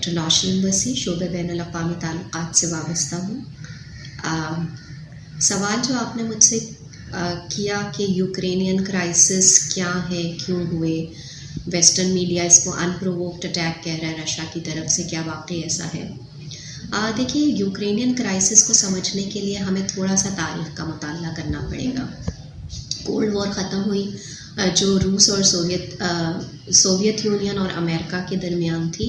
Doctor Nausheen वसी, शोबे बैनुल-अक़वामी ताल्लुकात से वाबस्ता हूँ। सवाल जो आपने मुझसे किया कि यूक्रेनियन क्राइसिस क्या है, क्यों हुए, वेस्टर्न मीडिया इसको अनप्रोवोक्ड अटैक कह रहा है रशिया की तरफ से, क्या वाकई ऐसा है? देखिए, यूक्रेनियन क्राइसिस को समझने के लिए हमें थोड़ा सा तारीख़ का मुताला करना पड़ेगा। कोल्ड वॉर ख़त्म हुई जो रूस और सोवियत यूनियन और अमेरिका के दरमियान थी,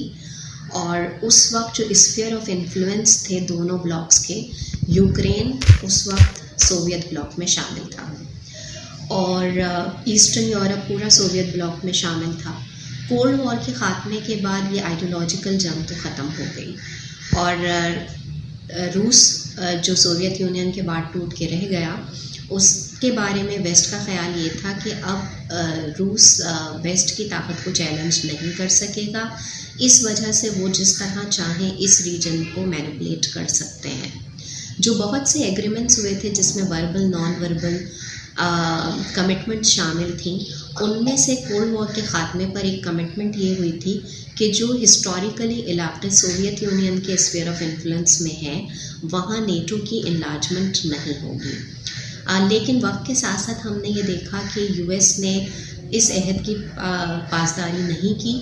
और उस वक्त जो स्फीयर ऑफ इन्फ्लुएंस थे दोनों ब्लॉक्स के, यूक्रेन उस वक्त सोवियत ब्लॉक में शामिल था और ईस्टर्न यूरोप पूरा सोवियत ब्लॉक में शामिल था। कोल्ड वॉर के ख़ात्मे के बाद ये आइडियोलॉजिकल जंग तो ख़त्म हो गई और रूस जो सोवियत यूनियन के बाद टूट के रह गया, उसके बारे में वेस्ट का ख्याल ये था कि अब रूस वेस्ट की ताकत को चैलेंज नहीं कर सकेगा, इस वजह से वो जिस तरह चाहें इस रीजन को मैनिपुलेट कर सकते हैं। जो बहुत से एग्रीमेंट्स हुए थे जिसमें वर्बल नॉन वर्बल कमिटमेंट शामिल थी, उनमें से कोल्ड वॉर के ख़ात्मे पर एक कमिटमेंट ये हुई थी कि जो हिस्टोरिकली इलाके सोवियत यूनियन के स्फीयर ऑफ इन्फ्लुएंस में हैं, वहाँ नेटो की इनलार्जमेंट नहीं होगी। लेकिन वक्त के साथ साथ हमने ये देखा कि यूएस ने इस अहद की पासदारी नहीं की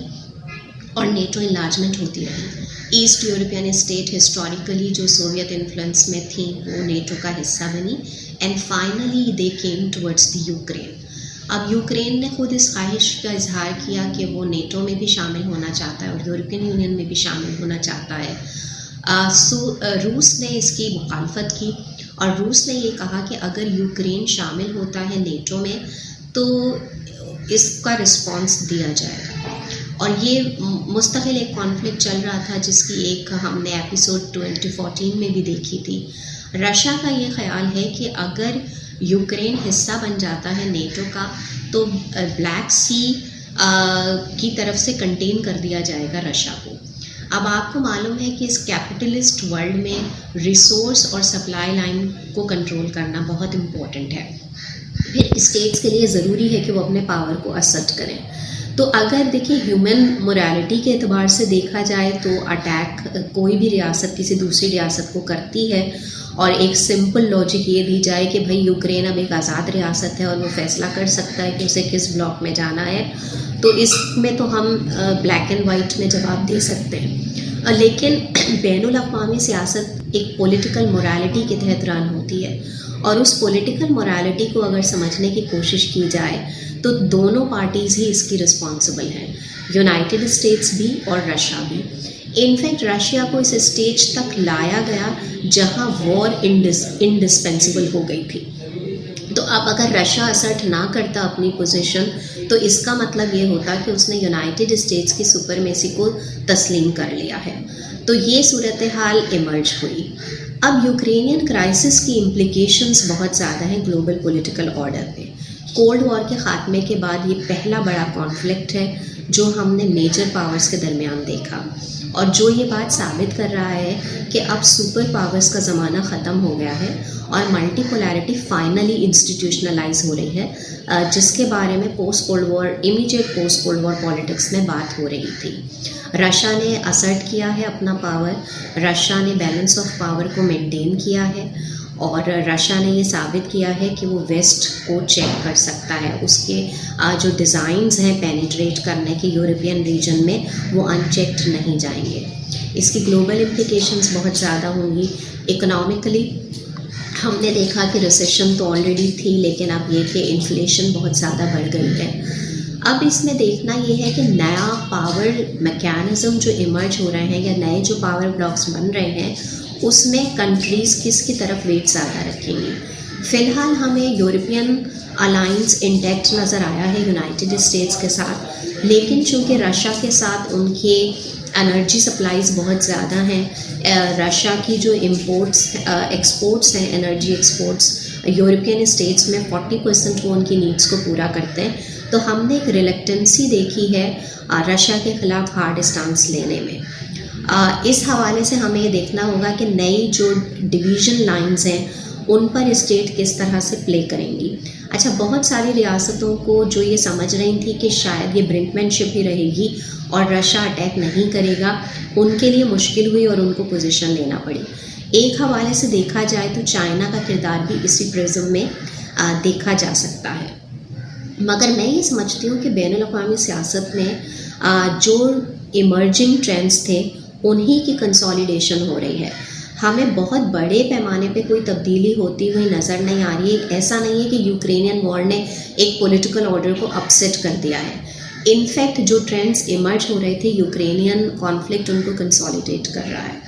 और नेटो इनलार्जमेंट होती रही। ईस्ट यूरोपियन स्टेट हिस्टोरिकली जो सोवियत इन्फ्लुएंस में थी वो नेटो का हिस्सा बनी and finally they came towards the Ukraine. अब यूक्रेन ने खुद इस ख्वाहिश का इजहार किया कि वो नेटो में भी शामिल होना चाहता है और यूरोपियन यूनियन में भी शामिल होना चाहता है। रूस ने इसकी मुखालफत की और रूस ने ये कहा कि अगर यूक्रेन शामिल होता है नेटो में तो इसका रिस्पांस दिया जाएगा, और ये मुस्तकिल एक कॉन्फ्लिक्ट चल रहा था जिसकी एक हमने एपिसोड 2014 में भी देखी थी। रशिया का ये ख्याल है कि अगर यूक्रेन हिस्सा बन जाता है नेटो का तो ब्लैक सी की तरफ से कंटेन कर दिया जाएगा रशिया को। अब आपको मालूम है कि इस कैपिटलिस्ट वर्ल्ड में रिसोर्स और सप्लाई लाइन को कंट्रोल करना बहुत इम्पोर्टेंट है। फिर स्टेट्स के लिए ज़रूरी है कि वो अपने पावर को असर्ट करें। तो अगर देखिए ह्यूमन मोरालिटी के एतबार से देखा जाए तो अटैक कोई भी रियासत किसी दूसरी रियासत को करती है, और एक सिंपल लॉजिक ये दी जाए कि भाई यूक्रेन अब एक आज़ाद रियासत है और वो फैसला कर सकता है कि उसे किस ब्लॉक में जाना है, तो इसमें तो हम ब्लैक एंड वाइट में जवाब दे सकते हैं। लेकिन बैनुल-अक़वामी सियासत एक पॉलिटिकल मोरालिटी के तहत रन होती है, और उस पॉलिटिकल मोरालिटी को अगर समझने की कोशिश की जाए तो दोनों पार्टीज़ ही इसकी रिस्पॉन्सिबल हैं, यूनाइटेड स्टेट्स भी और रशिया भी। इनफैक्ट रशिया को इस स्टेज तक लाया गया जहां वॉर इंडिस्पेंसिबल हो गई थी। तो अब अगर रशिया असर्ट ना करता अपनी पोजीशन तो इसका मतलब ये होता कि उसने यूनाइटेड स्टेट्स की सुपरमेसी को तस्लीम कर लिया है। तो ये सूरत हाल इमर्ज हुई। अब यूक्रेनियन क्राइसिस की इम्प्लिकेशंस बहुत ज़्यादा हैं ग्लोबल पॉलिटिकल ऑर्डर पे। कोल्ड वॉर के ख़ात्मे के बाद ये पहला बड़ा कॉन्फ्लिक्ट है जो हमने मेजर पावर्स के दरमियान देखा, और जो ये बात साबित कर रहा है कि अब सुपर पावर्स का ज़माना ख़त्म हो गया है और मल्टीपोलैरिटी फाइनली इंस्टीट्यूशनलाइज हो रही है, जिसके बारे में post cold war immediate post cold war politics में बात हो रही थी। रशिया ने असर्ट किया है अपना पावर, रशिया ने बैलेंस ऑफ पावर को मेंटेन किया है, और रशिया ने ये साबित किया है कि वो वेस्ट को चेक कर सकता है। उसके जो डिज़ाइंस हैं पेनिट्रेट करने के यूरोपियन रीजन में, वो अनचेक्ड नहीं जाएंगे। इसकी ग्लोबल इम्प्लिकेशंस बहुत ज़्यादा होंगी। इकोनॉमिकली हमने देखा कि रिसेशन तो ऑलरेडी थी, लेकिन अब ये कि इन्फ्लेशन बहुत ज़्यादा बढ़ गई है। अब इसमें देखना ये है कि नया पावर मैकेनिज़्म जो इमर्ज हो रहे हैं या नए जो पावर ब्लॉक्स बन रहे हैं, उसमें कंट्रीज़ किसकी तरफ वेट ज़्यादा रखेंगी। फ़िलहाल हमें यूरोपियन अलायंस इंटैक्ट नज़र आया है यूनाइटेड स्टेट्स के साथ, लेकिन चूँकि रशिया के साथ उनके एनर्जी सप्लाईज़ बहुत ज़्यादा हैं, रशिया की जो एक्सपोर्ट्स हैं, एनर्जी एक्सपोर्ट्स यूरोपियन स्टेट्स में 40% वो उनकी नीड्स को पूरा करते हैं। तो हमने एक रिलेक्टेंसी देखी है रशिया के ख़िलाफ़ हार्ड स्टांस लेने में। इस हवाले से हमें ये देखना होगा कि नई जो डिवीज़न लाइंस हैं उन पर स्टेट किस तरह से प्ले करेंगी। अच्छा, बहुत सारी रियासतों को जो ये समझ रही थी कि शायद ये ब्रिंकमैनशिप ही रहेगी और रशिया अटैक नहीं करेगा, उनके लिए मुश्किल हुई और उनको पोजीशन लेना पड़ी। एक हवाले से देखा जाए तो चाइना का किरदार भी इसी प्रिज्म में देखा जा सकता है। मगर मैं ये समझती हूँ कि बैनुल-अक़वामी सियासत में जो इमर्जिंग ट्रेंड्स थे उन्हीं की कंसोलिडेशन हो रही है। हमें बहुत बड़े पैमाने पे कोई तब्दीली होती हुई नज़र नहीं आ रही है। ऐसा नहीं है कि यूक्रेनियन वॉर ने एक पॉलिटिकल ऑर्डर को अपसेट कर दिया है। इनफैक्ट जो ट्रेंड्स इमर्ज हो रहे थे, यूक्रेनियन कॉन्फ्लिक्ट उनको कंसोलिडेट कर रहा है।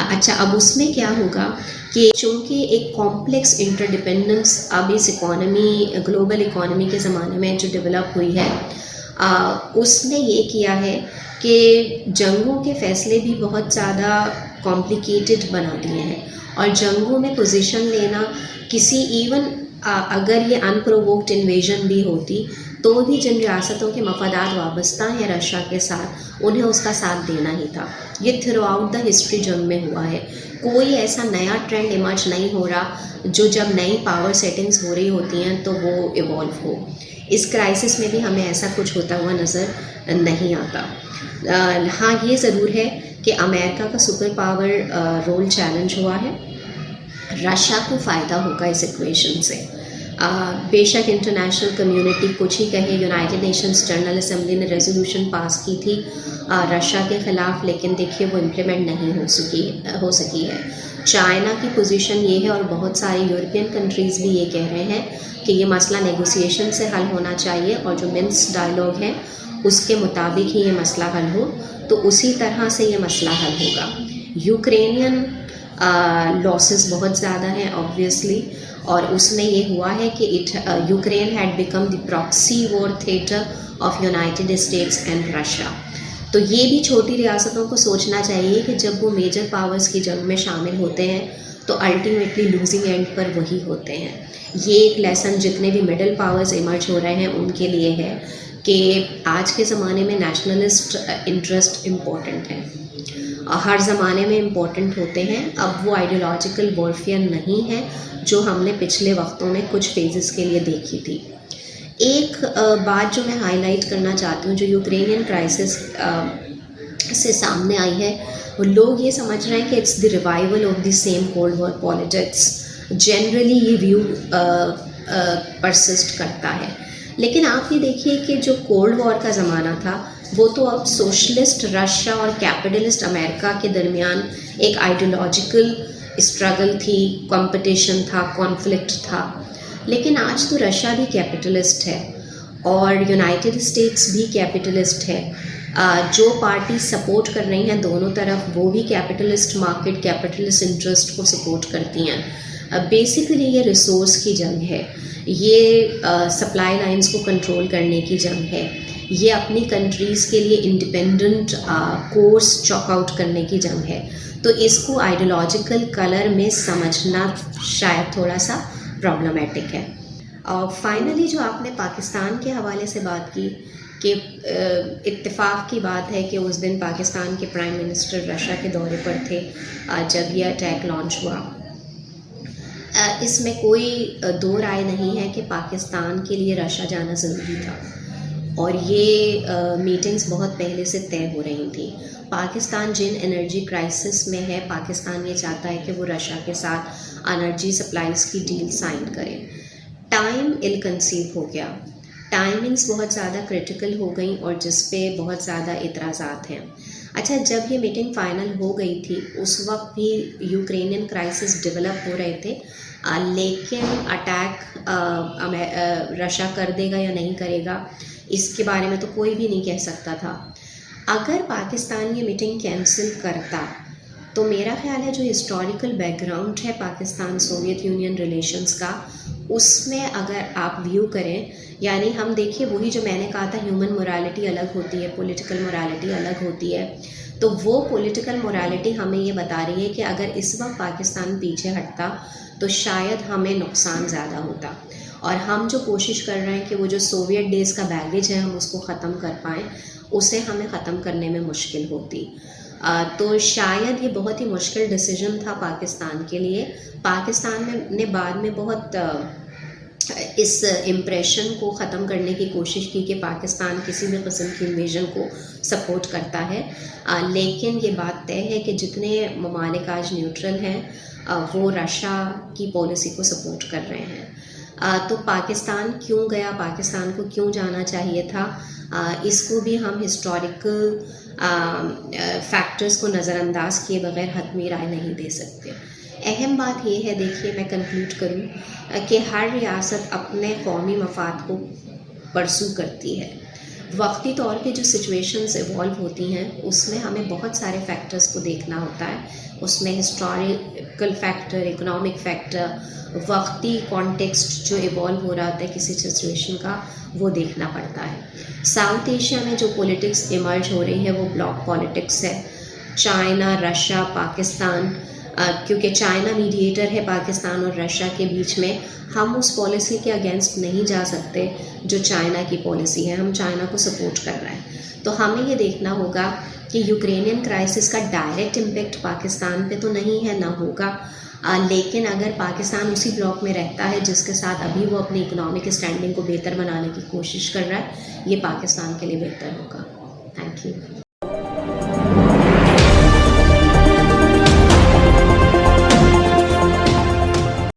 अच्छा, अब उसमें क्या होगा कि चूँकि एक कॉम्प्लेक्स इंटरडिपेंडेंस अब इस इकॉनमी, ग्लोबल इकॉनमी के ज़माने में जो डेवलप हुई है, उसने ये किया है कि जंगों के फ़ैसले भी बहुत ज़्यादा कॉम्प्लिकेटेड बना दिए हैं और जंगों में पोजीशन लेना किसी इवन अगर ये अनप्रोवोक्ड इन्वेजन भी होती तो भी जिन रियासतों के मफादात वाबस्ता हैं रशिया के साथ, उन्हें उसका साथ देना ही था। ये थ्रू आउट द हिस्ट्री जंग में हुआ है। कोई ऐसा नया ट्रेंड इमर्ज नहीं हो रहा जो जब नई पावर सेटिंग्स हो रही होती हैं तो वो इवॉल्व हो। इस क्राइसिस में भी हमें ऐसा कुछ होता हुआ नज़र नहीं आता। हाँ, ये ज़रूर है कि अमेरिका का सुपर पावर रोल चैलेंज हुआ है। रशिया को फ़ायदा होगा इस इक्वेशन से। बेशक इंटरनेशनल कम्युनिटी कुछ ही कहे, यूनाइटेड नेशंस जनरल असेंबली ने रेजोल्यूशन पास की थी रशिया के ख़िलाफ़, लेकिन देखिए वो इम्प्लीमेंट नहीं हो सकी है। चाइना की पोजीशन ये है और बहुत सारे यूरोपियन कंट्रीज़ भी ये कह रहे हैं कि ये मसला नेगोशिएशन से हल होना चाहिए और जो मिन्स्क डायलॉग है उसके मुताबिक ही ये मसला हल हो, तो उसी तरह से ये मसला हल होगा। यूक्रेनियन लॉसेस बहुत ज़्यादा हैं ऑब्वियसली, और उसमें ये हुआ है कि Ukraine had become the proxy war theatre of United states and Russia. तो ये भी छोटी रियासतों को सोचना चाहिए कि जब वो मेजर पावर्स की जंग में शामिल होते हैं तो अल्टीमेटली लूजिंग एंड पर वही होते हैं। ये एक लेसन जितने भी मिडिल पावर्स इमर्ज हो रहे हैं उनके लिए है कि आज के ज़माने में नेशनलिस्ट इंटरेस्ट इम्पॉर्टेंट है, हर ज़माने में इम्पॉर्टेंट होते हैं। अब वो आइडियोलॉजिकल वॉरफेयर नहीं है जो हमने पिछले वक्तों में कुछ फेजेस के लिए देखी थी। एक बात जो मैं हाईलाइट करना चाहती हूँ जो यूक्रेनियन क्राइसिस से सामने आई है, वो लोग ये समझ रहे हैं कि it's the revival of the same cold war politics. Generally ये व्यू परसिस्ट करता है, लेकिन आप ये देखिए कि जो कोल्ड वॉर का ज़माना था वो तो अब सोशलिस्ट रशिया और कैपिटलिस्ट अमेरिका के दरमियान एक आइडियोलॉजिकल स्ट्रगल थी, कंपटीशन था, कॉन्फ्लिक्ट था। लेकिन आज तो रशिया भी कैपिटलिस्ट है और यूनाइटेड स्टेट्स भी कैपिटलिस्ट है। जो पार्टी सपोर्ट कर रही हैं दोनों तरफ वो भी कैपिटलिस्ट मार्केट, कैपिटलिस्ट इंटरेस्ट को सपोर्ट करती हैं। बेसिकली ये रिसोर्स की जंग है, ये सप्लाई लाइंस को कंट्रोल करने की जंग है, ये अपनी कंट्रीज़ के लिए इंडिपेंडेंट कोर्स चॉक आउट करने की जंग है। तो इसको आइडियोलॉजिकल कलर में समझना शायद थोड़ा सा प्रॉब्लमेटिक है। और फाइनली जो आपने पाकिस्तान के हवाले से बात की कि इत्तेफाक की बात है कि उस दिन पाकिस्तान के प्राइम मिनिस्टर रशिया के दौरे पर थे जब यह अटैक लॉन्च हुआ। इसमें कोई दो राय नहीं है कि पाकिस्तान के लिए रशिया जाना ज़रूरी था और ये मीटिंग्स बहुत पहले से तय हो रही थी। पाकिस्तान जिन एनर्जी क्राइसिस में है, पाकिस्तान ये चाहता है कि वो रशिया के साथ एनर्जी सप्लाईज़ की डील साइन करे। टाइम इल कंसीव हो गया, टाइमिंग्स बहुत ज़्यादा क्रिटिकल हो गई और जिस पे बहुत ज़्यादा इतराज़ात हैं। अच्छा, जब ये मीटिंग फ़ाइनल हो गई थी उस वक्त भी यूक्रेनियन क्राइसिस डेवलप हो रहे थे, लेकिन अटैक रशिया कर देगा या नहीं करेगा इसके बारे में तो कोई भी नहीं कह सकता था। अगर पाकिस्तान ये मीटिंग कैंसिल करता तो मेरा ख्याल है जो हिस्टोरिकल बैकग्राउंड है पाकिस्तान सोवियत यूनियन रिलेशंस का, उसमें अगर आप व्यू करें, यानी हम देखिए वही जो मैंने कहा था ह्यूमन मोरालिटी अलग होती है, पॉलिटिकल मोरालिटी अलग होती है, तो वो पॉलिटिकल मोरालिटी हमें ये बता रही है कि अगर इस वक्त पाकिस्तान पीछे हटता तो शायद हमें नुकसान ज़्यादा होता और हम जो कोशिश कर रहे हैं कि वो जो सोवियत डेज़ का बैगेज है हम उसको ख़त्म कर पाएँ, उसे हमें ख़त्म करने में मुश्किल होती। तो शायद ये बहुत ही मुश्किल डिसीजन था पाकिस्तान के लिए। पाकिस्तान ने बाद में बहुत इस इम्प्रेशन को ख़त्म करने की कोशिश की कि पाकिस्तान किसी भी किस्म की इन्वेजन को सपोर्ट करता है, लेकिन ये बात तय है कि जितने ममालिक आज न्यूट्रल हैं वो रशिया की पॉलिसी को सपोर्ट कर रहे हैं। तो पाकिस्तान क्यों गया, पाकिस्तान को क्यों जाना चाहिए था, इसको भी हम हिस्टोरिकल फैक्टर्स को नज़रअंदाज किए बगैर हतमी राय नहीं दे सकते। अहम बात यह है, देखिए मैं कंक्लूड करूं कि हर रियासत अपने कौमी मफाद को परसू करती है। वक्ती तौर पे जो सिचुएशंस इवॉल्व होती हैं उसमें हमें बहुत सारे फैक्टर्स को देखना होता है। उसमें हिस्टोरिकल फैक्टर, इकोनॉमिक फैक्टर, वक्ती कॉन्टेक्स्ट जो इवॉल्व हो रहा होता है किसी सिचुएशन का, वो देखना पड़ता है। साउथ एशिया में जो पॉलिटिक्स इमर्ज हो रही है वो ब्लॉक पॉलिटिक्स है। चाइना, रशिया, पाकिस्तान, क्योंकि चाइना मीडिएटर है पाकिस्तान और रशिया के बीच में, हम उस पॉलिसी के अगेंस्ट नहीं जा सकते जो चाइना की पॉलिसी है। हम चाइना को सपोर्ट कर रहे हैं, तो हमें ये देखना होगा कि यूक्रेनियन क्राइसिस का डायरेक्ट इम्पेक्ट पाकिस्तान पे तो नहीं है, ना होगा, लेकिन अगर पाकिस्तान उसी ब्लॉक में रहता है जिसके साथ अभी वो अपनी इकोनॉमिक स्टैंडिंग को बेहतर बनाने की कोशिश कर रहा है, ये पाकिस्तान के लिए बेहतर होगा। Thank you.